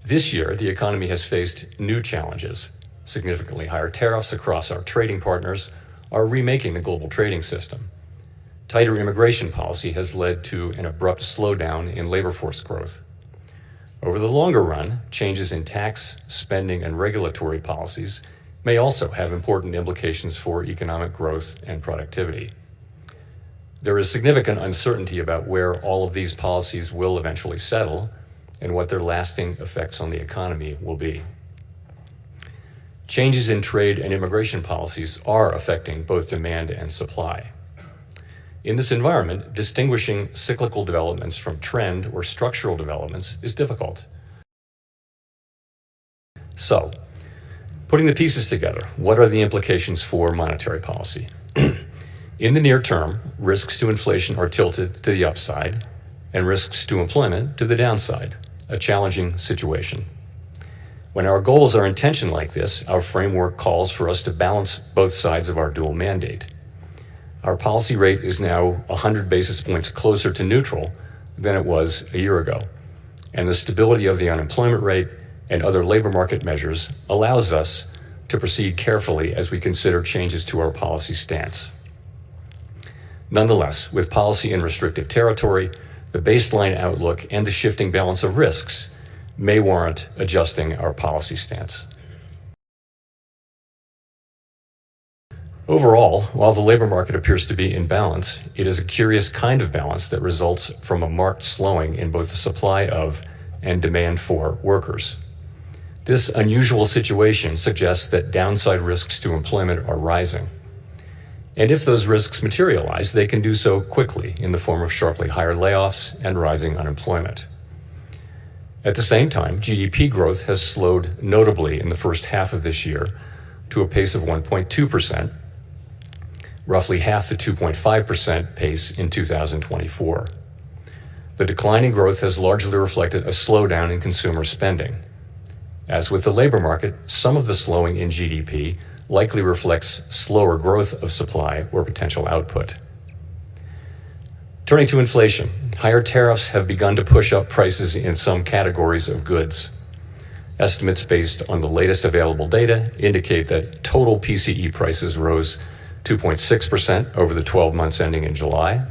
This year, the economy has faced new challenges. Significantly higher tariffs across our trading partners are remaking the global trading system. Tighter immigration policy has led to an abrupt slowdown in labor force growth. Over the longer run, changes in tax, spending, and regulatory policies may also have important implications for economic growth and productivity. There is significant uncertainty about where all of these policies will eventually settle and what their lasting effects on the economy will be. Changes in trade and immigration policies are affecting both demand and supply. In this environment, distinguishing cyclical developments from trend or structural developments is difficult. So, putting the pieces together, what are the implications for monetary policy? In the near term, risks to inflation are tilted to the upside and risks to employment to the downside, a challenging situation. When our goals are in tension like this, our framework calls for us to balance both sides of our dual mandate. Our policy rate is now 100 basis points closer to neutral than it was a year ago, and the stability of the unemployment rate and other labor market measures allows us to proceed carefully as we consider changes to our policy stance. Nonetheless, with policy in restrictive territory, the baseline outlook and the shifting balance of risks may warrant adjusting our policy stance. Overall, while the labor market appears to be in balance, it is a curious kind of balance that results from a marked slowing in both the supply of and demand for workers. This unusual situation suggests that downside risks to employment are rising. And if those risks materialize, they can do so quickly in the form of sharply higher layoffs and rising unemployment. At the same time, GDP growth has slowed notably in the first half of this year to a pace of 1.2%, roughly half the 2.5% pace in 2024. The decline in growth has largely reflected a slowdown in consumer spending. As with the labor market, some of the slowing in GDP likely reflects slower growth of supply or potential output. Turning to inflation, higher tariffs have begun to push up prices in some categories of goods. Estimates based on the latest available data indicate that total PCE prices rose 2.6% over the 12 months ending in July,